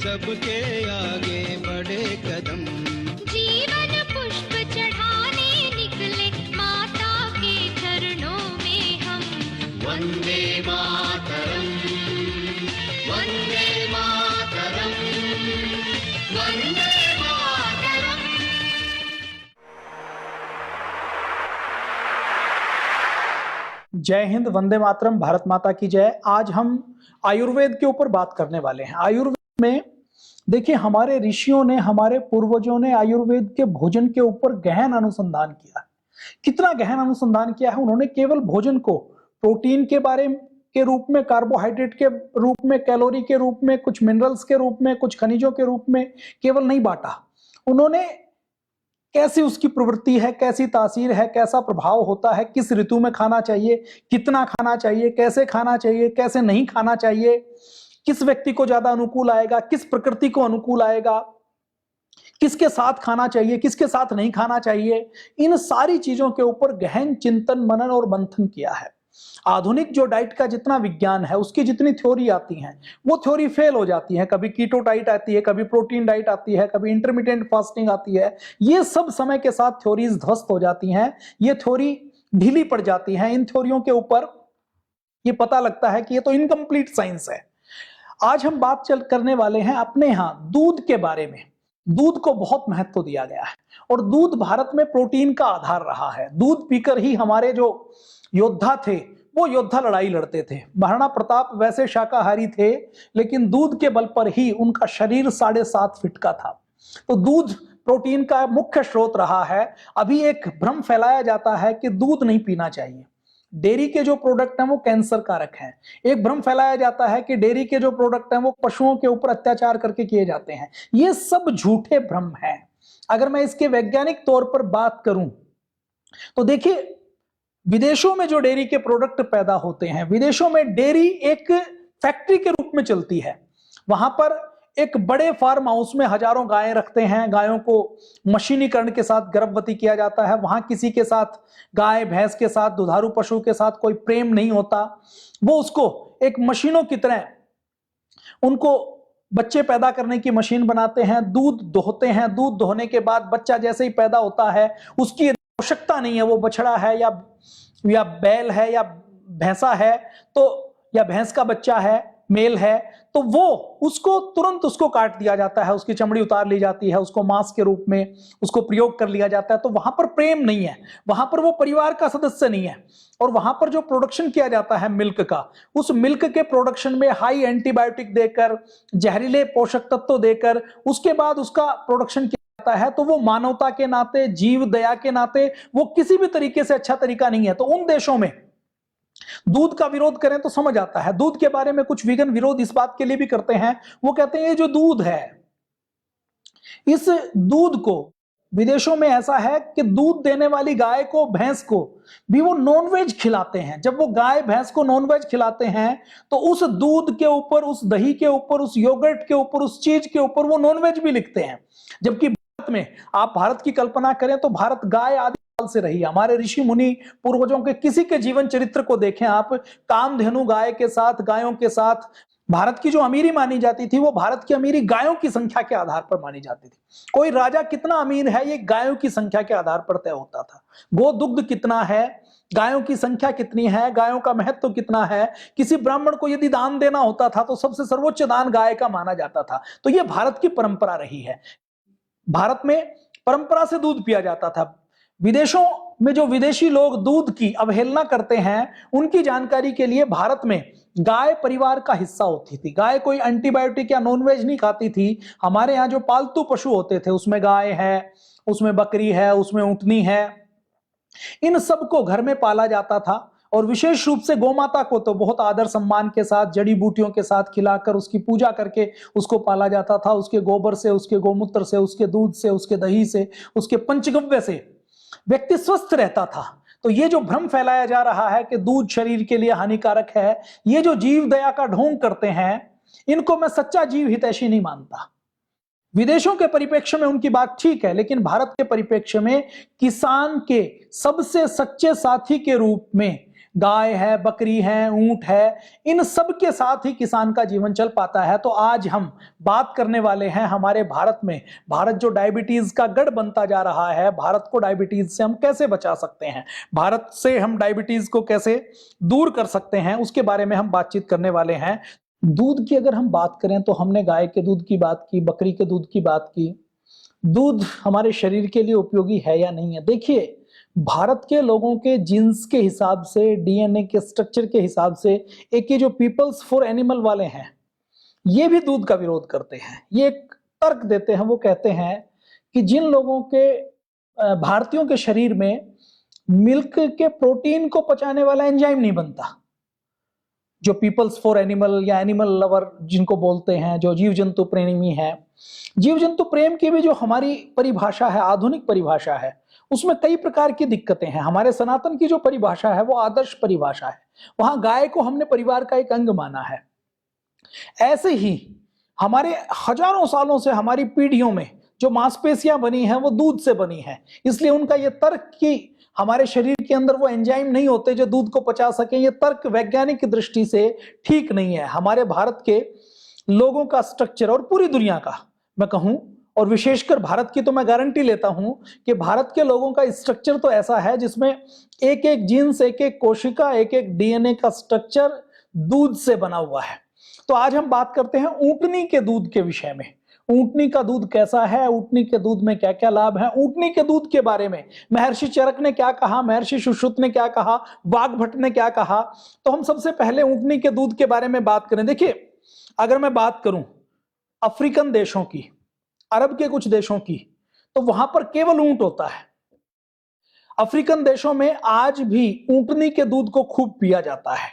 सबके आगे बढ़े कदम। जीवन पुष्प चढ़ाने निकले माता के चरणों में हम। वंदे मातरम, वंदे मातरम, वंदे मातरम। जय हिंद, वंदे मातरम, भारत माता की जय। आज हम आयुर्वेद के ऊपर बात करने वाले हैं। आयुर्वेद में देखिए, हमारे ऋषियों ने, हमारे पूर्वजों ने आयुर्वेद के भोजन के ऊपर गहन अनुसंधान किया है। कितना गहन अनुसंधान किया है उन्होंने। केवल भोजन को प्रोटीन के बारे के रूप में, कार्बोहाइड्रेट के रूप में, कैलोरी के रूप में, कुछ मिनरल्स के रूप में, कुछ खनिजों के रूप में केवल नहीं बांटा। उन्होंने कैसी उसकी प्रवृत्ति है, कैसी तासीर है, कैसा प्रभाव होता है, किस ऋतु में खाना चाहिए, कितना खाना चाहिए, कैसे खाना चाहिए, कैसे नहीं खाना चाहिए, किस व्यक्ति को ज्यादा अनुकूल आएगा, किस प्रकृति को अनुकूल आएगा, किसके साथ खाना चाहिए, किसके साथ नहीं खाना चाहिए, इन सारी चीजों के ऊपर गहन चिंतन, मनन और मंथन किया है। आधुनिक जो डाइट का जितना विज्ञान है, उसकी जितनी थ्योरी आती हैं, वो थ्योरी फेल हो जाती है। कभी कीटो डाइट आती है, कभी प्रोटीन डाइट आती है, कभी इंटरमिटेंट फास्टिंग आती है। ये सब समय के साथ थ्योरीज ध्वस्त हो जाती हैं, ये थ्योरी ढीली पड़ जाती हैं। इन थ्योरियों के ऊपर ये पता लगता है कि ये तो इनकम्प्लीट साइंस है। आज हम बात करने वाले हैं अपने यहाँ दूध के बारे में। दूध को बहुत महत्व दिया गया है और दूध भारत में प्रोटीन का आधार रहा है। दूध पीकर ही हमारे जो योद्धा थे, वो योद्धा लड़ाई लड़ते थे। महाराणा प्रताप वैसे शाकाहारी थे, लेकिन दूध के बल पर ही उनका शरीर 7.5 फीट का था। तो दूध प्रोटीन का मुख्य स्रोत रहा है। अभी एक भ्रम फैलाया जाता है कि दूध नहीं पीना चाहिए, डेयरी के जो प्रोडक्ट हैं वो कैंसर कारक हैं। एक भ्रम फैलाया जाता है कि डेयरी के जो प्रोडक्ट हैं वो पशुओं के ऊपर अत्याचार करके किए जाते हैं। ये सब झूठे भ्रम हैं। अगर मैं इसके वैज्ञानिक तौर पर बात करूं तो देखिए, विदेशों में जो डेयरी के प्रोडक्ट पैदा होते हैं, विदेशों में डेयरी एक फैक्ट्री के रूप में चलती है। वहां पर एक बड़े फार्म हाउस में हजारों गायें रखते हैं, गायों को मशीनीकरण के साथ गर्भवती किया जाता है। वहां किसी के साथ, गाय भैंस के साथ, दुधारू पशु के साथ कोई प्रेम नहीं होता। वो उसको एक मशीनों की तरह, उनको बच्चे पैदा करने की मशीन बनाते हैं, दूध दोहते हैं। दूध दोहने के बाद बच्चा जैसे ही पैदा होता है, उसकी आवश्यकता नहीं है वो बछड़ा है या बैल है या भैंसा है, तो या भैंस का बच्चा है, मेल है, तो वो उसको तुरंत उसको काट दिया जाता है, उसकी चमड़ी उतार ली जाती है, उसको मांस के रूप में उसको प्रयोग कर लिया जाता है। तो वहां पर प्रेम नहीं है, वहां पर वो परिवार का सदस्य नहीं है। और वहां पर जो प्रोडक्शन किया जाता है मिल्क का, उस मिल्क के प्रोडक्शन में हाई एंटीबायोटिक देकर, जहरीले पोषक तत्व देकर उसके बाद उसका प्रोडक्शन किया जाता है। तो वो मानवता के नाते, जीव दया के नाते वो किसी भी तरीके से अच्छा तरीका नहीं है। तो उन देशों में दूध का विरोध करें तो समझ आता है। दूध के बारे में कुछ वीगन विरोध इस बात के लिए भी करते हैं, वो कहते हैं ये जो दूध है, इस दूध को विदेशों में ऐसा है कि दूध देने वाली गाय को, भैंस को भी वो नॉनवेज खिलाते हैं। जब वो गाय भैंस को नॉनवेज खिलाते हैं तो उस दूध के ऊपर, उस दही के ऊपर, उस योगर्ट के ऊपर, उस चीज के ऊपर वो नॉनवेज भी लिखते हैं। जबकि भारत में, आप भारत की कल्पना करें तो भारत गाय आदि साल से रही है। हमारे ऋषि मुनि पूर्वजों के किसी के जीवन चरित्र को देखें आप, कामधेनु गाय के साथ, गायों के साथ, भारत की जो अमीरी मानी जाती थी वो भारत की अमीरी गायों की संख्या के आधार पर मानी जाती थी। कोई राजा कितना अमीर है ये गायों की संख्या के आधार पर तय होता था। गो दुग्ध कितना है, गायों की संख्या कितनी है, गायों का महत्व कितना है। किसी ब्राह्मण को यदि दान देना होता था तो सबसे सर्वोच्च दान गाय का माना जाता था। तो ये भारत की परंपरा रही है। भारत में परंपरा से दूध पिया जाता था। विदेशों में जो विदेशी लोग दूध की अवहेलना करते हैं, उनकी जानकारी के लिए, भारत में गाय परिवार का हिस्सा होती थी। गाय कोई एंटीबायोटिक या नॉनवेज नहीं खाती थी। हमारे यहाँ जो पालतू पशु होते थे, उसमें गाय है, उसमें बकरी है, उसमें ऊँटनी है, इन सबको घर में पाला जाता था। और विशेष रूप से गोमाता को तो बहुत आदर सम्मान के साथ, जड़ी बूटियों के साथ खिलाकर, उसकी पूजा करके उसको पाला जाता था। उसके गोबर से, उसके गोमूत्र से, उसके दूध से, उसके दही से, उसके पंचगव्य से व्यक्ति स्वस्थ रहता था। तो ये जो भ्रम फैलाया जा रहा है कि दूध शरीर के लिए हानिकारक है, ये जो जीव दया का ढोंग करते हैं, इनको मैं सच्चा जीव हितैषी नहीं मानता। विदेशों के परिप्रेक्ष्य में उनकी बात ठीक है, लेकिन भारत के परिप्रेक्ष्य में किसान के सबसे सच्चे साथी के रूप में गाय है, बकरी है, ऊंट है, इन सब के साथ ही किसान का जीवन चल पाता है। तो आज हम बात करने वाले हैं हमारे भारत में, भारत जो डायबिटीज का गढ़ बनता जा रहा है, भारत को डायबिटीज से हम कैसे बचा सकते हैं, भारत से हम डायबिटीज को कैसे दूर कर सकते हैं, उसके बारे में हम बातचीत करने वाले हैं। दूध की अगर हम बात करें तो हमने गाय के दूध की बात की, बकरी के दूध की बात की। दूध हमारे शरीर के लिए उपयोगी है या नहीं है? देखिए, भारत के लोगों के जीन्स के हिसाब से, डीएनए के स्ट्रक्चर के हिसाब से, एक ये जो पीपल्स फॉर एनिमल वाले हैं, ये भी दूध का विरोध करते हैं। ये एक तर्क देते हैं, वो कहते हैं कि जिन लोगों के भारतीयों के शरीर में मिल्क के प्रोटीन को पचाने वाला एंजाइम नहीं बनता, जो पीपल्स फॉर एनिमल या एनिमल लवर जिनको बोलते हैं, जो जीव जंतु प्रेमी है, जीव जंतु प्रेम की भी जो हमारी परिभाषा है, आधुनिक परिभाषा है, उसमें कई प्रकार की दिक्कतें हैं। हमारे सनातन की जो परिभाषा है वो आदर्श परिभाषा है, वहां गाय को हमने परिवार का एक अंग माना है। ऐसे ही हमारे हजारों सालों से, हमारी पीढ़ियों में जो मांसपेशियां बनी हैं वो दूध से बनी हैं, इसलिए उनका ये तर्क कि हमारे शरीर के अंदर वो एंजाइम नहीं होते जो दूध को पचा सके, ये तर्क वैज्ञानिक दृष्टि से ठीक नहीं है। हमारे भारत के लोगों का स्ट्रक्चर और पूरी दुनिया का मैं कहूं, और विशेषकर भारत की तो मैं गारंटी लेता हूं कि भारत के लोगों का स्ट्रक्चर तो ऐसा है जिसमें एक एक जीन्स, एक एक कोशिका, एक एक डीएनए का स्ट्रक्चर दूध से बना हुआ है। तो आज हम बात करते हैं ऊंटनी के दूध के विषय में। ऊंटनी का दूध कैसा है, ऊंटनी के दूध में क्या क्या लाभ है, ऊंटनी के दूध के बारे में महर्षि चरक ने क्या कहा, महर्षि सुश्रुत ने क्या कहा, वाग्भट ने क्या कहा। तो हम सबसे पहले ऊंटनी के दूध के बारे में बात करें। देखिए, अगर मैं बात करूं अफ्रीकन देशों की, अरब के कुछ देशों की, तो वहां पर केवल ऊंट होता है। अफ्रीकन देशों में आज भी ऊंटनी के दूध को खूब पिया जाता है।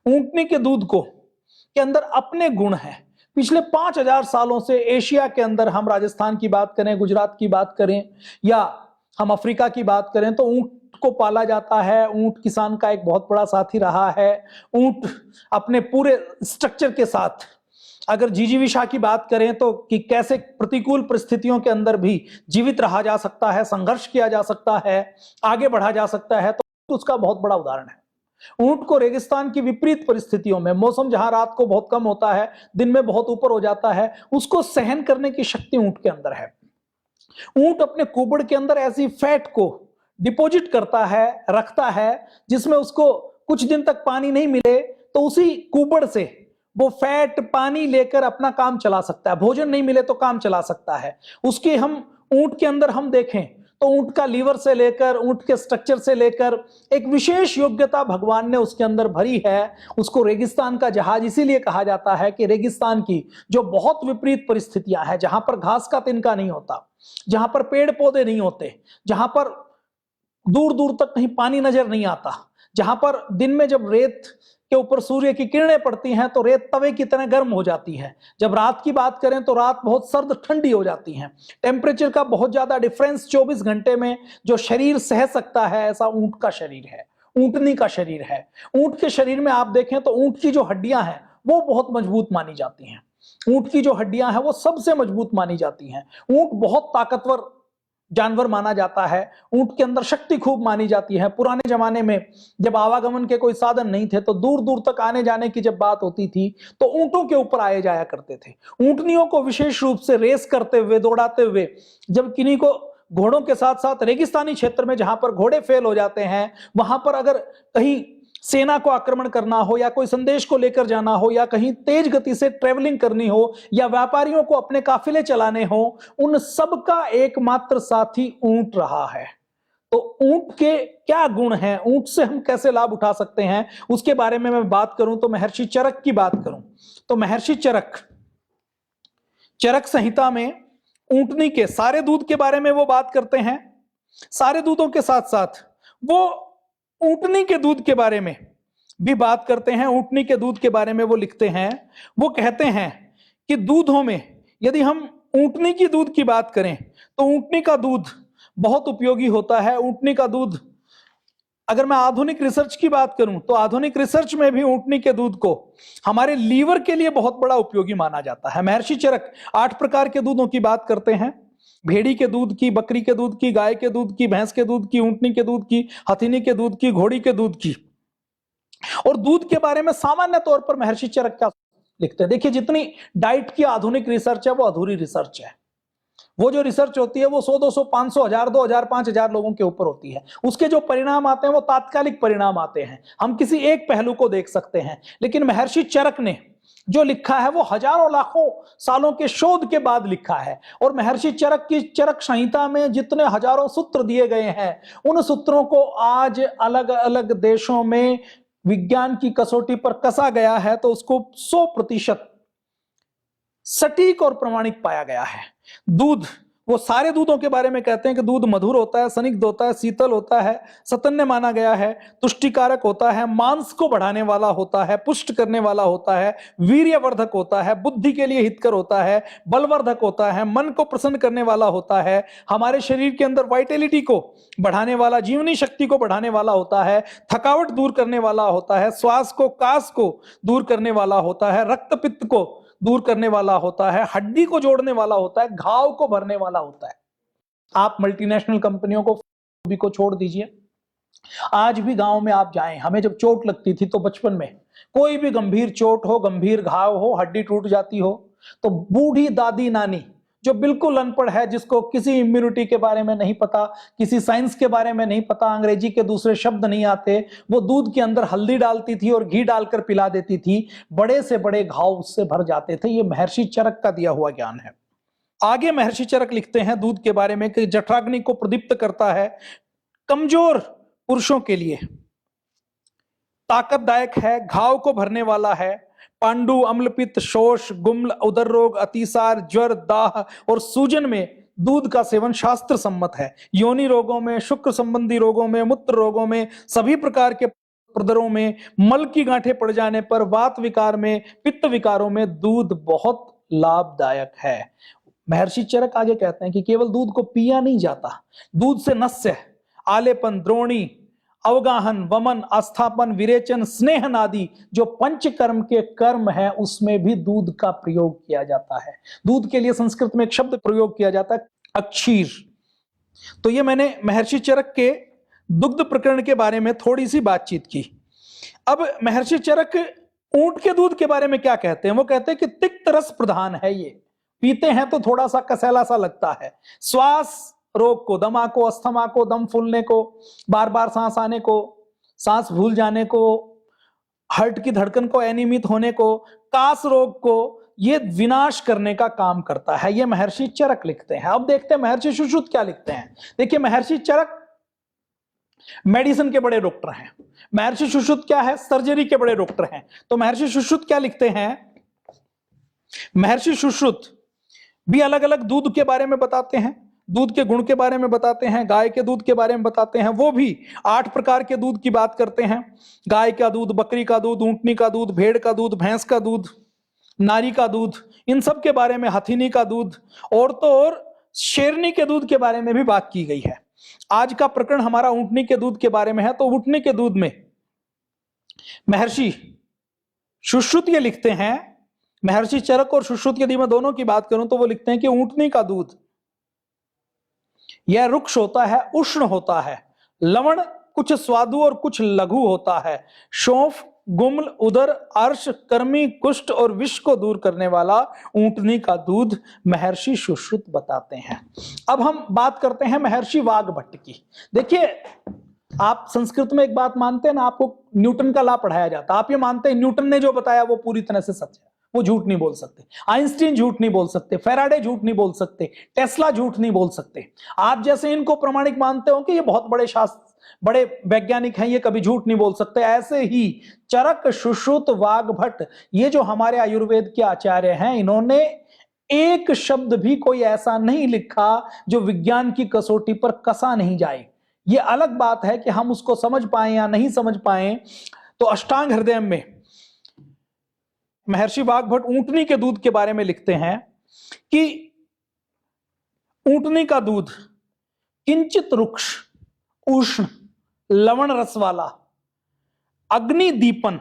ऊंटनी के दूध को के अंदर अपने गुण हैं। पिछले 5000 सालों से एशिया के अंदर, हम राजस्थान की बात करें, गुजरात की बात करें, या हम अफ्रीका की बात करें, तो ऊंट को पाला जाता है। ऊंट किसान का एक बहुत बड़ा साथी रहा है। ऊंट अपने पूरे स्ट्रक्चर के साथ, अगर जिजीविषा की बात करें तो कि कैसे प्रतिकूल परिस्थितियों के अंदर भी जीवित रहा जा सकता है, संघर्ष किया जा सकता है, आगे बढ़ा जा सकता है, तो उसका बहुत बड़ा उदाहरण है। ऊंट को रेगिस्तान की विपरीत परिस्थितियों में, मौसम जहां रात को बहुत कम होता है, दिन में बहुत ऊपर हो जाता है, उसको सहन करने की शक्ति ऊंट के अंदर है। ऊंट अपने कुबड़ के अंदर ऐसी फैट को डिपॉजिट करता है, रखता है, जिसमें उसको कुछ दिन तक पानी नहीं मिले तो उसी कुबड़ से वो फैट पानी लेकर अपना काम चला सकता है। भोजन नहीं मिले तो काम चला सकता है। उसके हम ऊंट के अंदर हम देखें तो ऊंट का लीवर से लेकर, ऊंट के स्ट्रक्चर से लेकर एक विशेष योग्यता भगवान ने उसके अंदर भरी है। उसको रेगिस्तान का जहाज इसीलिए कहा जाता है कि रेगिस्तान की जो बहुत विपरीत परिस्थितियां हैं, जहां पर घास का तिनका नहीं होता, जहां पर पेड़ पौधे नहीं होते, जहां पर दूर दूर तक कहीं पानी नजर नहीं आता, जहां पर दिन में जब रेत के ऊपर सूर्य की किरणें पड़ती हैं तो रेत तवे की तरह गर्म हो जाती है, जब रात की बात करें तो रात बहुत सर्द ठंडी हो जाती है। टेम्परेचर का बहुत ज्यादा डिफरेंस 24 घंटे में जो शरीर सह सकता है, ऐसा ऊंट का शरीर है, ऊंटनी का शरीर है। ऊंट के शरीर में आप देखें तो ऊंट की जो हड्डियां हैं वो बहुत मजबूत मानी जाती हैं। ऊंट की जो हड्डियां हैं वो सबसे मजबूत मानी जाती हैं। ऊंट बहुत ताकतवर जानवर माना जाता है। ऊंट के अंदर शक्ति खूब मानी जाती है। पुराने जमाने में जब आवागमन के कोई साधन नहीं थे तो दूर दूर तक आने जाने की जब बात होती थी तो ऊंटों के ऊपर आए जाया करते थे। ऊंटनियों को विशेष रूप से रेस करते हुए, दौड़ाते हुए, जब किन्हीं को घोड़ों के साथ साथ रेगिस्तानी क्षेत्र में जहां पर घोड़े फेल हो जाते हैं, वहां पर अगर कहीं सेना को आक्रमण करना हो या कोई संदेश को लेकर जाना हो या कहीं तेज गति से ट्रेवलिंग करनी हो या व्यापारियों को अपने काफिले चलाने हो, उन सब का एकमात्र साथी ऊंट रहा है। तो ऊंट के क्या गुण हैं, ऊंट से हम कैसे लाभ उठा सकते हैं, उसके बारे में मैं बात करूं तो महर्षि चरक की बात करूं तो महर्षि चरक संहिता में ऊंटनी के सारे दूध के बारे में वो बात करते हैं। सारे दूधों के साथ साथ वो ऊंटनी के दूध के बारे में भी बात करते हैं। ऊंटनी के दूध के बारे में वो लिखते हैं, वो कहते हैं कि दूधों में यदि हम ऊंटनी की दूध की बात करें तो ऊंटनी का दूध बहुत उपयोगी होता है। ऊंटनी का दूध, अगर मैं आधुनिक रिसर्च की बात करूं तो आधुनिक रिसर्च में भी ऊंटनी के दूध को हमारे लीवर के लिए बहुत बड़ा उपयोगी माना जाता है। महर्षि चरक 8 प्रकार के दूधों की बात करते हैं। भेड़ी के दूध की, बकरी के दूध की, गाय के दूध की, भैंस के दूध की, ऊंटनी के दूध की, हथिनी के दूध की, घोड़ी के दूध की। और दूध के बारे में सामान्य तौर पर महर्षि चरक क्या लिखते हैं? देखिए, जितनी डाइट की आधुनिक रिसर्च है वो अधूरी रिसर्च है। वो जो रिसर्च होती है वो 100, 200, 500, 1000, 2000, 5000 लोगों के ऊपर होती है। उसके जो परिणाम आते हैं वो तात्कालिक परिणाम आते हैं, हम किसी एक पहलू को देख सकते हैं। लेकिन महर्षि चरक ने जो लिखा है वो हजारों लाखों सालों के शोध के बाद लिखा है। और महर्षि चरक की चरक संहिता में जितने हजारों सूत्र दिए गए हैं, उन सूत्रों को आज अलग अलग देशों में विज्ञान की कसौटी पर कसा गया है तो उसको 100% सटीक और प्रमाणिक पाया गया है। दूध, वो सारे दूधों के बारे में कहते हैं कि दूध मधुर होता है, स्निग्ध होता है, शीतल होता है, सतन्य माना गया है, तुष्टिकारक होता है, मांस को बढ़ाने वाला होता है, पुष्ट करने वाला होता है, वीर्यवर्धक होता है, बुद्धि के लिए हितकर होता है, बलवर्धक होता है, मन को प्रसन्न करने वाला होता है, हमारे शरीर के अंदर वाइटलिटी को बढ़ाने वाला, जीवनी शक्ति को बढ़ाने वाला होता है, थकावट दूर करने वाला होता है, श्वास को, कास को दूर करने वाला होता है, रक्त पित्त को दूर करने वाला होता है, हड्डी को जोड़ने वाला होता है, घाव को भरने वाला होता है। आप मल्टीनेशनल कंपनियों को छोड़ दीजिए, आज भी गांव में आप जाएं, हमें जब चोट लगती थी तो बचपन में कोई भी गंभीर चोट हो, गंभीर घाव हो, हड्डी टूट जाती हो, तो बूढ़ी दादी नानी जो बिल्कुल अनपढ़ है, जिसको किसी इम्यूनिटी के बारे में नहीं पता, किसी साइंस के बारे में नहीं पता, अंग्रेजी के दूसरे शब्द नहीं आते, वो दूध के अंदर हल्दी डालती थी और घी डालकर पिला देती थी, बड़े से बड़े घाव उससे भर जाते थे। ये महर्षि चरक का दिया हुआ ज्ञान है। आगे महर्षि चरक लिखते हैं दूध के बारे में कि जठराग्नि को प्रदीप्त करता है, कमजोर पुरुषों के लिए ताकतदायक है, घाव को भरने वाला है, पांडु, अम्लपित्त, शोष, गुम्ल, उदर रोग, अतिसार, ज्वर, दाह और सूजन में दूध का सेवन शास्त्र सम्मत है। योनि रोगों में, शुक्र संबंधी रोगों में, मूत्र रोगों में, सभी प्रकार के प्रदरों में, मल की गांठें पड़ जाने पर, वात विकार में, पित्त विकारों में दूध बहुत लाभदायक है। महर्षि चरक आगे कहते हैं कि केवल दूध को पिया नहीं जाता, दूध से नस्य, आलेपन, द्रोणी, अवगाहन, वमन, आस्थापन, विरेचन, स्नेहन आदि जो पंचकर्म के कर्म है उसमें भी दूध का प्रयोग किया जाता है। दूध के लिए संस्कृत में एक शब्द प्रयोग किया जाता है, अक्षीर। तो ये मैंने महर्षि चरक के दुग्ध प्रकरण के बारे में थोड़ी सी बातचीत की। अब महर्षि चरक ऊंट के दूध के बारे में क्या कहते हैं? वो कहते हैं कि तिक्त रस प्रधान है, ये पीते हैं तो थोड़ा सा कसैला सा लगता है, श्वास रोग को, दमा को, अस्थमा को, दम फूलने को, बार बार सांस आने को, सांस भूल जाने को, हार्ट की धड़कन को अनियमित होने को, कास रोग को, ये विनाश करने का काम करता है। ये महर्षि चरक लिखते हैं। अब देखते हैं महर्षि सुश्रुत क्या लिखते हैं। देखिए, महर्षि चरक मेडिसिन के बड़े डॉक्टर हैं, महर्षि सुश्रुत क्या है? सर्जरी के बड़े डॉक्टर हैं। तो महर्षि सुश्रुत क्या लिखते हैं? महर्षि सुश्रुत भी अलग अलग दूध के बारे में बताते हैं, दूध के गुण के बारे में बताते हैं, गाय के दूध के बारे में बताते हैं। वो भी 8 प्रकार के दूध की बात करते हैं, गाय का दूध, बकरी का दूध, ऊंटनी का दूध, भेड़ का दूध, भैंस का दूध, नारी का दूध, इन सब के बारे में, हथिनी का दूध, और तो और शेरनी के दूध के बारे में भी बात की गई है। आज का प्रकरण हमारा ऊंटनी के दूध के बारे में है। तो ऊंटनी के दूध में महर्षि सुश्रुत ये लिखते हैं, महर्षि चरक और सुश्रुत यदि मैं दोनों की बात करूं तो वो लिखते हैं कि ऊंटनी का दूध यह रुक्ष होता है, उष्ण होता है, लवण कुछ स्वादु और कुछ लघु होता है, सौंफ, गुम्ल, उदर, अर्श, कर्मी, कुष्ठ और विष को दूर करने वाला ऊंटनी का दूध महर्षि सुश्रुत बताते हैं। अब हम बात करते हैं महर्षि वाग्भट्ट की। देखिए, आप संस्कृत में एक बात मानते हैं ना, आपको न्यूटन का लॉ पढ़ाया जाता है, आप ये मानते हैं न्यूटन ने जो बताया वो पूरी तरह से सच है, वो झूठ नहीं बोल सकते। आइंस्टीन झूठ नहीं बोल सकते, फेराडे झूठ नहीं बोल सकते, टेस्ला झूठ नहीं बोल सकते। आप जैसे इनको प्रमाणिक मानते हो कि ये बहुत बड़े शास्त्र, बड़े वैज्ञानिक हैं, ये कभी झूठ नहीं बोल सकते, ऐसे ही चरक, सुश्रुत, वाग्भट्ट, ये जो हमारे आयुर्वेद के आचार्य हैं, इन्होंने एक शब्द भी कोई ऐसा नहीं लिखा जो विज्ञान की कसौटी पर कसा नहीं जाए। ये अलग बात है कि हम उसको समझ पाए या नहीं समझ पाए। तो अष्टांग हृदय में महर्षि वाग्भट्ट ऊंटनी के दूध के बारे में लिखते हैं कि ऊंटनी का दूध किंचित रुक्ष, उष्ण, लवण रस वाला, अग्निदीपन।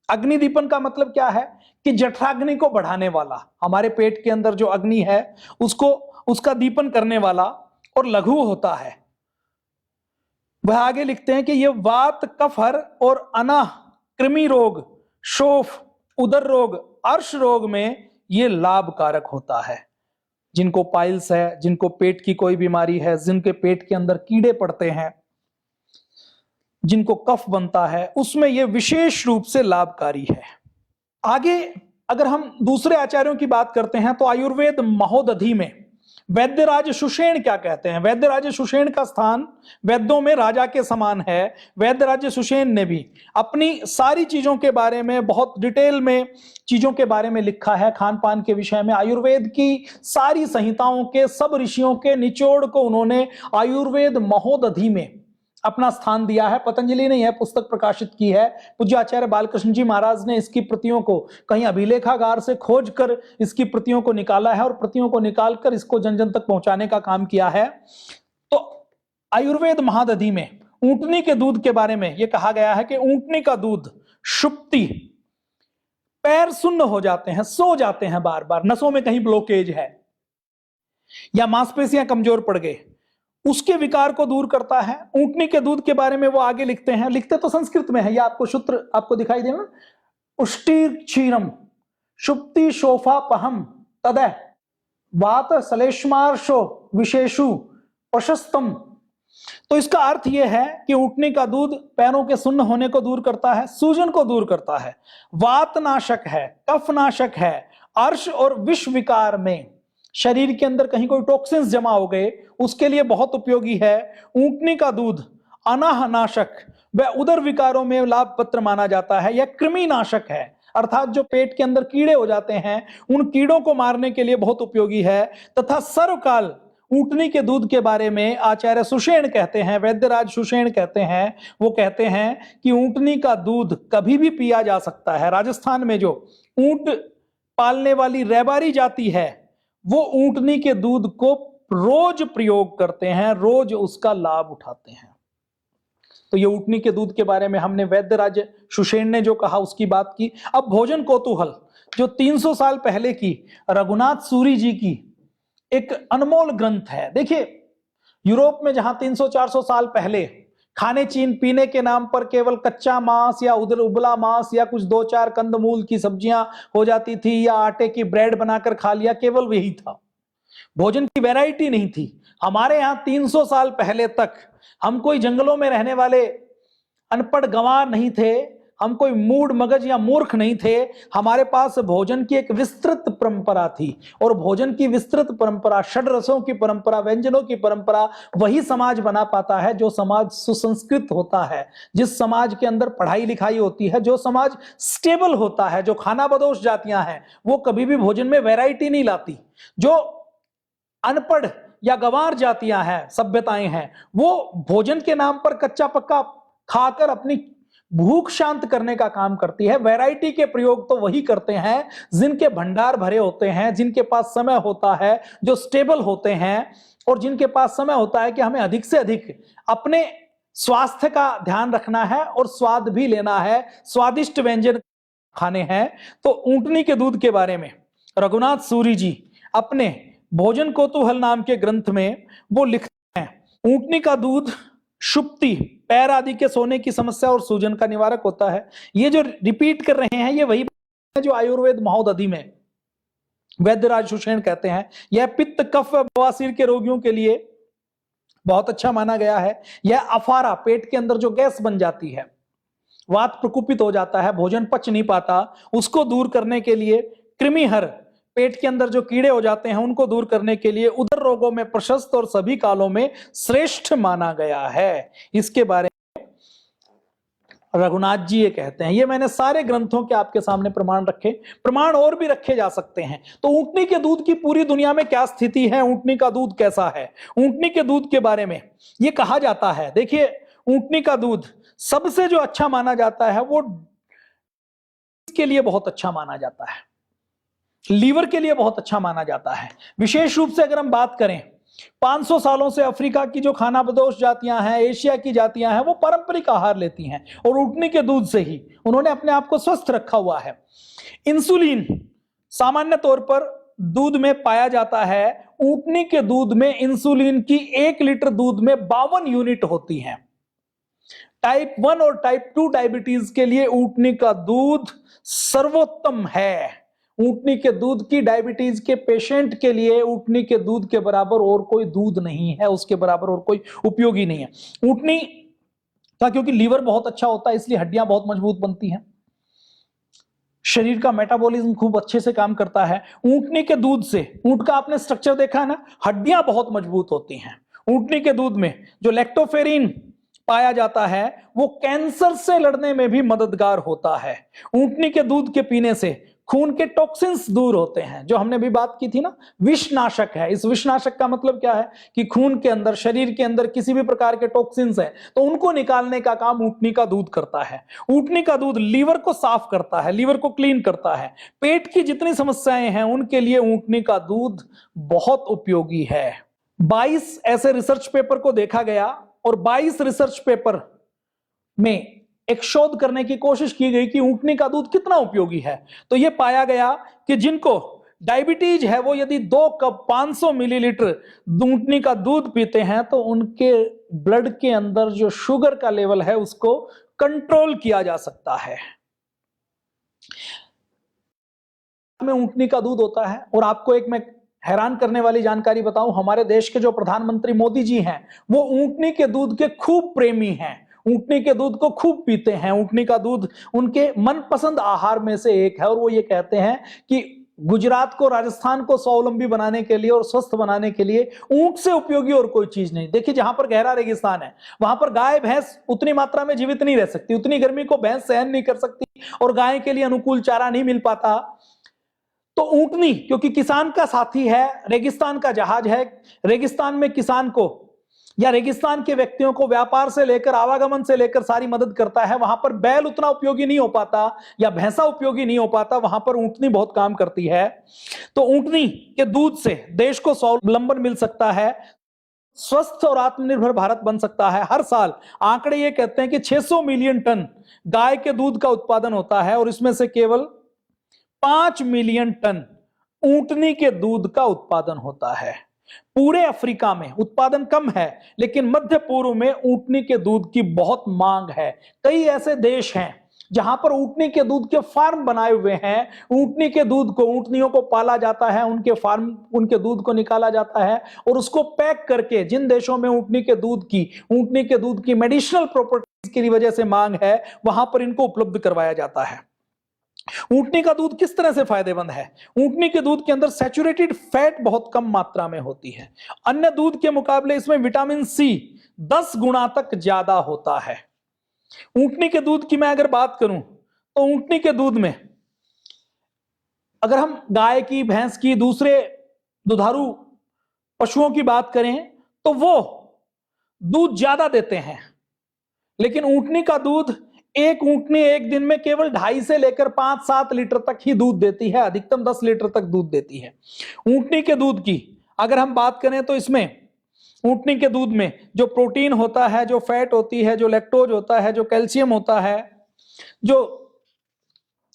अग्निदीपन का मतलब क्या है? कि जठराग्नि को बढ़ाने वाला, हमारे पेट के अंदर जो अग्नि है उसको, उसका दीपन करने वाला, और लघु होता है। वह आगे लिखते हैं कि यह वात, कफहर और अनाह कृमि रोग, शोफ, उदर रोग, अर्श रोग में ये लाभकारक होता है। जिनको पाइल्स है, जिनको पेट की कोई बीमारी है, जिनके पेट के अंदर कीड़े पड़ते हैं, जिनको कफ बनता है, उसमें यह विशेष रूप से लाभकारी है। आगे अगर हम दूसरे आचार्यों की बात करते हैं तो आयुर्वेद महोदधि में वैद्यराज सुषेण क्या कहते हैं। वैद्यराज सुषेण का स्थान वैद्यों में राजा के समान है। वैद्यराज सुषेण ने भी अपनी सारी चीजों के बारे में, बहुत डिटेल में चीजों के बारे में लिखा है। खान पान के विषय में आयुर्वेद की सारी संहिताओं के, सब ऋषियों के निचोड़ को उन्होंने आयुर्वेद महोदधि में अपना स्थान दिया है। पतंजलि ने यह पुस्तक प्रकाशित की है। पूज्य आचार्य बालकृष्ण जी महाराज ने इसकी प्रतियों को कहीं अभिलेखागार से खोज कर इसकी प्रतियों को निकाला है और प्रतियों को निकालकर इसको जन जन तक पहुंचाने का काम किया है। तो आयुर्वेद महादधि में ऊंटनी के दूध के बारे में यह कहा गया है कि ऊंटनी का दूध शुप्ति, पैर सुन्न हो जाते हैं, सो जाते हैं बार बार, नसों में कहीं ब्लॉकेज है या मांसपेशियां कमजोर पड़ गए, उसके विकार को दूर करता है। ऊंटनी के दूध के बारे में वो आगे लिखते हैं, लिखते तो संस्कृत में है, या आपको सूत्र आपको दिखाई देना, उष्टीर क्षीरम शुप्ति शोफापहम तदय वात सलेष्मार्शो विशेषु प्रशस्तम। तो इसका अर्थ यह है कि ऊंटनी का दूध पैरों के सुन्न होने को दूर करता है, सूजन को दूर करता है, वात नाशक है, कफ नाशक है, अर्श और विष विकार में शरीर के अंदर कहीं कोई टॉक्सिन्स जमा हो गए उसके लिए बहुत उपयोगी है। ऊंटनी का दूध अनाहनाशक व उदर विकारों में लाभपत्र माना जाता है। यह कृमि नाशक है, अर्थात जो पेट के अंदर कीड़े हो जाते हैं उन कीड़ों को मारने के लिए बहुत उपयोगी है। तथा सर्वकाल ऊंटनी के दूध के बारे में आचार्य सुषेण कहते हैं, वैद्यराज सुषेण कहते हैं, वो कहते हैं कि ऊंटनी का दूध कभी भी पिया जा सकता है। राजस्थान में जो ऊंट पालने वाली रैबारी जाति है वो ऊंटनी के दूध को रोज प्रयोग करते हैं, रोज उसका लाभ उठाते हैं। तो ये ऊंटनी के दूध के बारे में हमने वैद्यराज सुषेण ने जो कहा उसकी बात की। अब भोजन कौतूहल जो 300 साल पहले की रघुनाथ सूरी जी की एक अनमोल ग्रंथ है। देखिए यूरोप में जहां 300-400 साल पहले खाने चीन पीने के नाम पर केवल कच्चा मांस या उबला मांस या कुछ 2-4 कंदमूल की सब्जियां हो जाती थी या आटे की ब्रेड बनाकर खा लिया, केवल यही था, भोजन की वैरायटी नहीं थी। हमारे यहाँ 300 साल पहले तक हम कोई जंगलों में रहने वाले अनपढ़ गंवार नहीं थे, हम कोई मूड मगज या मूर्ख नहीं थे। हमारे पास भोजन की एक विस्तृत परंपरा थी और भोजन की विस्तृत परंपरा, षड रसों की परंपरा, व्यंजनों की परंपरा, वही समाज बना पाता है जो समाज सुसंस्कृत होता है, जिस समाज के अंदर पढ़ाई लिखाई होती है, जो समाज स्टेबल होता है। जो खाना बदोश जातियां हैं वो कभी भी भोजन में वैरायटी नहीं लाती। जो अनपढ़ या गंवार जातियां हैं, सभ्यताएं हैं, वो भोजन के नाम पर कच्चा पक्का खाकर अपनी भूख शांत करने का काम करती है। वैरायटी के प्रयोग तो वही करते हैं जिनके भंडार भरे होते हैं, जिनके पास समय होता है, जो स्टेबल होते हैं और जिनके पास समय होता है कि हमें अधिक से अधिक अपने स्वास्थ्य का ध्यान रखना है और स्वाद भी लेना है, स्वादिष्ट व्यंजन खाने हैं। तो ऊंटनी के दूध के बारे में रघुनाथ सूरी जी अपने भोजन कौतूहल नाम के ग्रंथ में वो लिखते हैं, ऊंटनी का दूध शुप्ति, पैर आदि के सोने की समस्या और सूजन का निवारक होता है। ये जो रिपीट कर रहे हैं ये वही है जो आयुर्वेद महोदधि में वैद्यराज सुषेण कहते हैं। यह पित्त, कफ, बवासीर के रोगियों के लिए बहुत अच्छा माना गया है। यह अफारा, पेट के अंदर जो गैस बन जाती है, वात प्रकुपित हो जाता है, भोजन पच नहीं पाता, उसको दूर करने के लिए, कृमिहर, पेट के अंदर जो कीड़े हो जाते हैं उनको दूर करने के लिए उदर रोगों में प्रशस्त और सभी कालों में श्रेष्ठ माना गया है। इसके बारे में रघुनाथ जी ये कहते हैं। ये मैंने सारे ग्रंथों के आपके सामने प्रमाण रखे, प्रमाण और भी रखे जा सकते हैं। तो ऊंटनी के दूध की पूरी दुनिया में क्या स्थिति है, ऊंटनी का दूध कैसा है, ऊंटनी के दूध के बारे में ये कहा जाता है। देखिए ऊंटनी का दूध सबसे जो अच्छा माना जाता है वो के लिए बहुत अच्छा माना जाता है, लीवर के लिए बहुत अच्छा माना जाता है। विशेष रूप से अगर हम बात करें 500 सालों से अफ्रीका की जो खाना बदोश जातियां हैं, एशिया की जातियां हैं, वो पारंपरिक आहार लेती हैं और ऊंटनी के दूध से ही उन्होंने अपने आप को स्वस्थ रखा हुआ है। इंसुलिन सामान्य तौर पर दूध में पाया जाता है। ऊंटनी के दूध में इंसुलिन की 1 लीटर दूध में 52 यूनिट होती हैं। टाइप 1 और टाइप 2 डायबिटीज के लिए ऊंटनी का दूध सर्वोत्तम है। ऊंटनी के दूध की डायबिटीज के पेशेंट के लिए ऊंटनी के दूध के बराबर और कोई दूध नहीं है, उसके बराबर और कोई उपयोगी नहीं है। ऊंटनी का क्योंकि लीवर बहुत अच्छा होता है इसलिए हड्डियां बहुत मजबूत बनती हैं, शरीर का मेटाबॉलिज्म खूब अच्छे से काम करता है। ऊंटनी के दूध से, ऊंट का आपने स्ट्रक्चर देखा है ना, हड्डियां बहुत मजबूत होती हैं। ऊंटनी के दूध में जो लैक्टोफेरिन पाया जाता है वो कैंसर से लड़ने में भी मददगार होता है। ऊंटनी के दूध के पीने से खून के टॉक्सिन्स दूर होते हैं, जो हमने भी बात की थी ना, विषनाशक है। इस विषनाशक का मतलब क्या है कि खून के अंदर, शरीर के अंदर किसी भी प्रकार के टॉक्सिन्स हैं तो उनको निकालने का काम ऊंटनी का दूध करता है। ऊंटनी का दूध लीवर को साफ करता है, लीवर को क्लीन करता है। पेट की जितनी समस्याएं हैं उनके लिए ऊंटनी का दूध बहुत उपयोगी है। 22 ऐसे रिसर्च पेपर को देखा गया और 22 रिसर्च पेपर में एक शोध करने की कोशिश की गई कि ऊंटनी का दूध कितना उपयोगी है। तो यह पाया गया कि जिनको डायबिटीज है वो यदि 2 कप 500 मिलीलीटर ऊंटनी का दूध पीते हैं तो उनके ब्लड के अंदर जो शुगर का लेवल है उसको कंट्रोल किया जा सकता है। में ऊंटनी का दूध होता है। और आपको एक मैं हैरान करने वाली जानकारी बताऊं, हमारे देश के जो प्रधानमंत्री मोदी जी हैं वो ऊंटनी के दूध के खूब प्रेमी हैं, ऊंटनी के दूध को खूब पीते हैं। ऊंटनी का दूध उनके मनपसंद आहार में से एक है और वो ये कहते हैं कि गुजरात को, राजस्थान को स्वावलंबी बनाने के लिए और स्वस्थ बनाने के लिए ऊंट से उपयोगी और कोई चीज नहीं। देखिए जहां पर गहरा रेगिस्तान है वहां पर गाय भैंस उतनी मात्रा में जीवित नहीं रह सकती, उतनी गर्मी को भैंस सहन नहीं कर सकती और गाय के लिए अनुकूल चारा नहीं मिल पाता। तो ऊंटनी क्योंकि किसान का साथी है, रेगिस्तान का जहाज है, रेगिस्तान में किसान को या रेगिस्तान के व्यक्तियों को व्यापार से लेकर आवागमन से लेकर सारी मदद करता है। वहां पर बैल उतना उपयोगी नहीं हो पाता या भैंसा उपयोगी नहीं हो पाता, वहां पर ऊंटनी बहुत काम करती है। तो ऊंटनी के दूध से देश को स्वावलंबन मिल सकता है, स्वस्थ और आत्मनिर्भर भारत बन सकता है। हर साल आंकड़े ये कहते हैं कि 600 मिलियन टन गाय के दूध का उत्पादन होता है और इसमें से केवल 5 मिलियन टन ऊंटनी के दूध का उत्पादन होता है। पूरे अफ्रीका में उत्पादन कम है लेकिन मध्य पूर्व में ऊंटनी के दूध की बहुत मांग है। कई ऐसे देश हैं जहां पर ऊंटनी के दूध के फार्म बनाए हुए हैं, ऊंटनी के दूध को, ऊंटनियों को पाला जाता है, उनके फार्म, उनके दूध को निकाला जाता है और उसको पैक करके, जिन देशों में ऊंटनी के दूध की मेडिसिनल प्रॉपर्टीज की वजह से मांग है वहां पर इनको उपलब्ध करवाया जाता है। ऊंटनी का दूध किस तरह से फायदेमंद है? ऊंटनी के दूध के अंदर सैचुरेटेड फैट बहुत कम मात्रा में होती है। अन्य दूध के मुकाबले इसमें विटामिन सी 10 गुना तक ज्यादा होता है। ऊंटनी के दूध की मैं अगर बात करूं तो ऊंटनी के दूध में अगर हम गाय की, भैंस की, दूसरे दुधारू पशुओं की बात करें तो वो दूध ज्यादा देते हैं, लेकिन ऊंटनी का दूध, एक ऊंटनी एक दिन में केवल 2.5 से लेकर 5-7 लीटर तक ही दूध देती है, अधिकतम 10 लीटर तक दूध देती है। ऊंटनी के दूध की अगर हम बात करें तो इसमें ऊंटनी के दूध में जो प्रोटीन होता है, जो फैट होती है, जो लैक्टोज होता है, जो कैल्शियम होता है, जो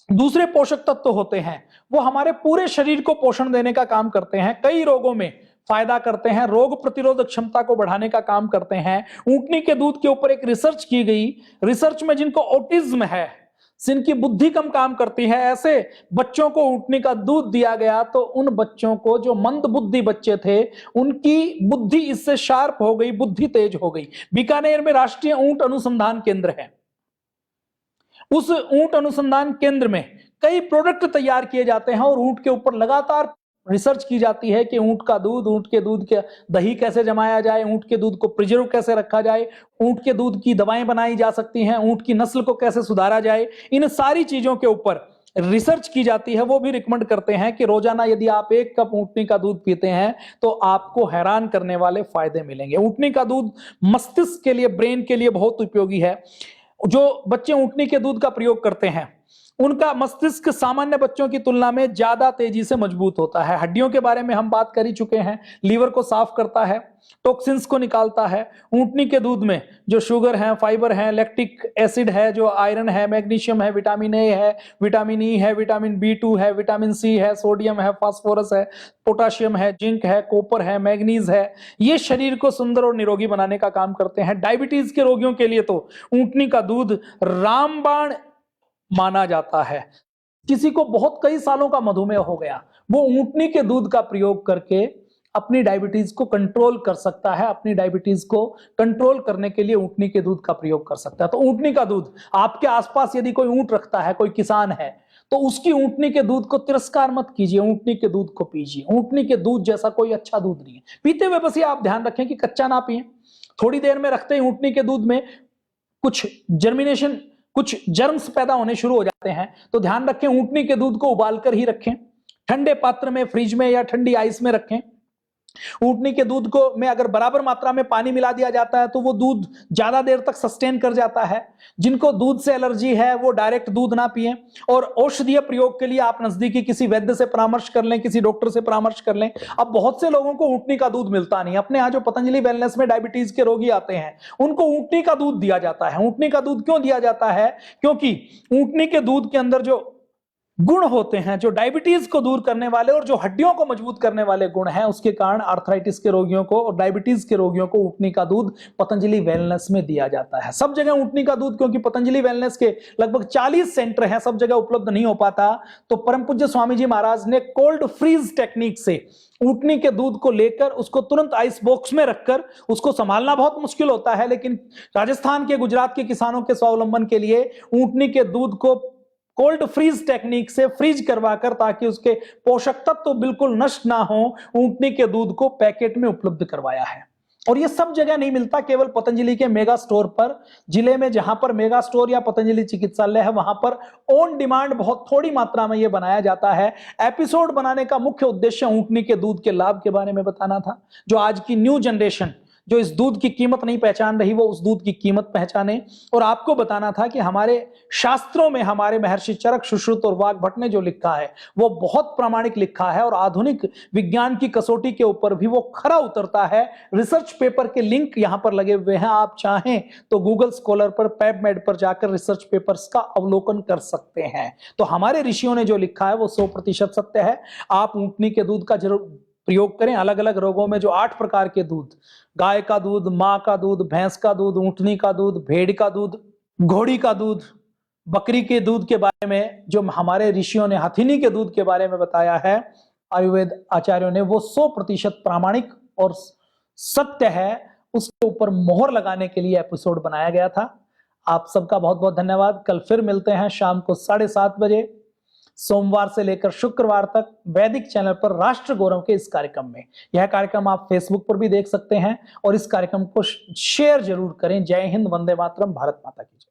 दूसरे पोषक तत्व होते हैं, वो हमारे पूरे शरीर को पोषण देने का काम करते हैं, कई रोगों में फायदा करते हैं, रोग प्रतिरोधक क्षमता को बढ़ाने का काम करते हैं। ऊंटनी के दूध के ऊपर एक रिसर्च की गई, रिसर्च में जिनको ऑटिज्म है, जिनकी बुद्धि कम काम करती है, ऐसे बच्चों को ऊंटनी का दूध दिया गया तो उन बच्चों को, जो मंद बुद्धि बच्चे थे, उनकी बुद्धि इससे शार्प हो गई, बुद्धि तेज हो गई। बीकानेर में राष्ट्रीय ऊंट अनुसंधान केंद्र है, उस ऊंट अनुसंधान केंद्र में कई प्रोडक्ट तैयार किए जाते हैं और ऊंट के ऊपर लगातार रिसर्च की जाती है कि ऊंट का दूध, ऊंट के दूध के दही कैसे जमाया जाए, ऊंट के दूध को प्रिजर्व कैसे रखा जाए, ऊंट के दूध की दवाएं बनाई जा सकती हैं, ऊंट की नस्ल को कैसे सुधारा जाए, इन सारी चीजों के ऊपर रिसर्च की जाती है। वो भी रिकमेंड करते हैं कि रोजाना यदि आप 1 कप ऊंटनी का दूध पीते हैं तो आपको हैरान करने वाले फायदे मिलेंगे। ऊंटनी का दूध मस्तिष्क के लिए, ब्रेन के लिए बहुत उपयोगी है। जो बच्चे ऊंटनी के दूध का प्रयोग करते हैं उनका मस्तिष्क सामान्य बच्चों की तुलना में ज्यादा तेजी से मजबूत होता है। हड्डियों के बारे में हम बात कर ही चुके हैं। लीवर को साफ करता है, टॉक्सिन्स को निकालता है। ऊंटनी के दूध में जो शुगर है, फाइबर है, लैक्टिक एसिड है, जो आयरन है, मैग्नीशियम है, विटामिन ए है, विटामिन ई है, विटामिन B2 है, विटामिन सी है, सोडियम है, फास्फोरस है, पोटाशियम है, जिंक है, कॉपर है, मैग्नीज है, ये शरीर को सुंदर और निरोगी बनाने का काम करते हैं। डायबिटीज के रोगियों के लिए तो ऊंटनी का दूध रामबाण माना जाता है। किसी को बहुत कई सालों का मधुमेह हो गया, वो ऊंटनी के दूध का प्रयोग करके अपनी डायबिटीज को कंट्रोल कर सकता है। अपनी डायबिटीज को कंट्रोल करने के लिए ऊंटनी के दूध का प्रयोग कर सकता है। तो ऊंटनी का दूध, आपके आसपास यदि कोई ऊंट रखता है, कोई किसान है, तो उसकी ऊंटनी के दूध को तिरस्कार मत कीजिए, ऊंटनी के दूध को पीजिए। ऊंटनी के दूध जैसा कोई अच्छा दूध नहीं है। पीते हुए बस ये आप ध्यान रखें कि कच्चा ना पिए। थोड़ी देर में रखते ही ऊंटनी के दूध में कुछ जर्मिनेशन, कुछ जर्म्स पैदा होने शुरू हो जाते हैं, तो ध्यान रखें ऊंटनी के दूध को उबालकर ही रखें। ठंडे पात्र में, फ्रिज में या ठंडी आइस में रखें। ऊंटनी के दूध को में अगर बराबर मात्रा में पानी मिला दिया जाता है तो वो दूध ज्यादा देर तक सस्टेन कर जाता है। जिनको दूध से एलर्जी है वो डायरेक्ट दूध ना पिएं, और औषधीय प्रयोग के लिए आप नजदीकी किसी वैद्य से परामर्श कर लें, किसी डॉक्टर से परामर्श कर लें। अब बहुत से लोगों को ऊंटनी का दूध मिलता नहीं। अपने यहाँ जो पतंजलि वेलनेस में डायबिटीज के रोगी आते हैं, उनको ऊंटनी का दूध दिया जाता है। ऊंटनी का दूध क्यों दिया जाता है? क्योंकि ऊंटनी के दूध के अंदर जो गुण होते हैं, जो डायबिटीज को दूर करने वाले और जो हड्डियों को मजबूत करने वाले गुण हैं, उसके कारण आर्थराइटिस के रोगियों को और डायबिटीज के रोगियों को ऊंटनी का दूध पतंजलि वेलनेस में दिया जाता है। सब जगह ऊंटनी का दूध, क्योंकि पतंजलि वेलनेस के लगभग 40 सेंटर हैं, सब जगह उपलब्ध नहीं हो पाता, तो परम पूज्य स्वामी जी महाराज ने कोल्ड फ्रीज टेक्निक से ऊंटनी के दूध को लेकर उसको तुरंत आइस बॉक्स में रखकर, उसको संभालना बहुत मुश्किल होता है, लेकिन राजस्थान के, गुजरात के किसानों के स्वावलंबन के लिए ऊंटनी के दूध को कोल्ड फ्रीज टेक्निक से फ्रीज करवाकर, ताकि उसके पोषक तत्व तो बिल्कुल नष्ट ना हो, ऊंटनी के दूध को पैकेट में उपलब्ध करवाया है। और ये सब जगह नहीं मिलता, केवल पतंजलि के मेगा स्टोर पर, जिले में जहां पर मेगा स्टोर या पतंजलि चिकित्सालय है वहां पर ऑन डिमांड बहुत थोड़ी मात्रा में ये बनाया जाता है। एपिसोड बनाने का मुख्य उद्देश्य ऊंटनी के दूध के लाभ के बारे में बताना था। जो आज की न्यू जनरेशन जो इस दूध की कीमत नहीं पहचान रही, वो उस दूध की कीमत पहचाने। और आपको बताना था कि हमारे शास्त्रों में हमारे महर्षि चरक, सुश्रुत और वाग्भट ने जो लिखा है वो बहुत प्रामाणिक लिखा है, और आधुनिक विज्ञान की कसौटी के ऊपर भी वो खरा उतरता है। रिसर्च पेपर के लिंक यहां पर लगे हुए हैं, आप चाहें तो गूगल स्कॉलर पर, पैबमेड पर जाकर रिसर्च पेपर्स का अवलोकन कर सकते हैं। तो हमारे ऋषियों ने जो लिखा है वो 100% सत्य है। आप ऊंटनी के दूध का जरूर प्रयोग करें। अलग अलग रोगों में जो 8 प्रकार के दूध, गाय का दूध, मां का दूध, भैंस का दूध, ऊंटनी का दूध, भेड़ का दूध, घोड़ी का दूध, बकरी के दूध के बारे में जो हमारे ऋषियों ने हथिनी के दूध के बारे में बताया है, आयुर्वेद आचार्यों ने, वो 100% प्रामाणिक और सत्य है। उसके ऊपर मोहर लगाने के लिए एपिसोड बनाया गया था। आप सबका बहुत बहुत धन्यवाद। कल फिर मिलते हैं शाम को 7:30 बजे, सोमवार से लेकर शुक्रवार तक, वैदिक चैनल पर राष्ट्र गौरव के इस कार्यक्रम में। यह कार्यक्रम आप फेसबुक पर भी देख सकते हैं, और इस कार्यक्रम को शेयर जरूर करें। जय हिंद, वंदे मातरम, भारत माता की जय।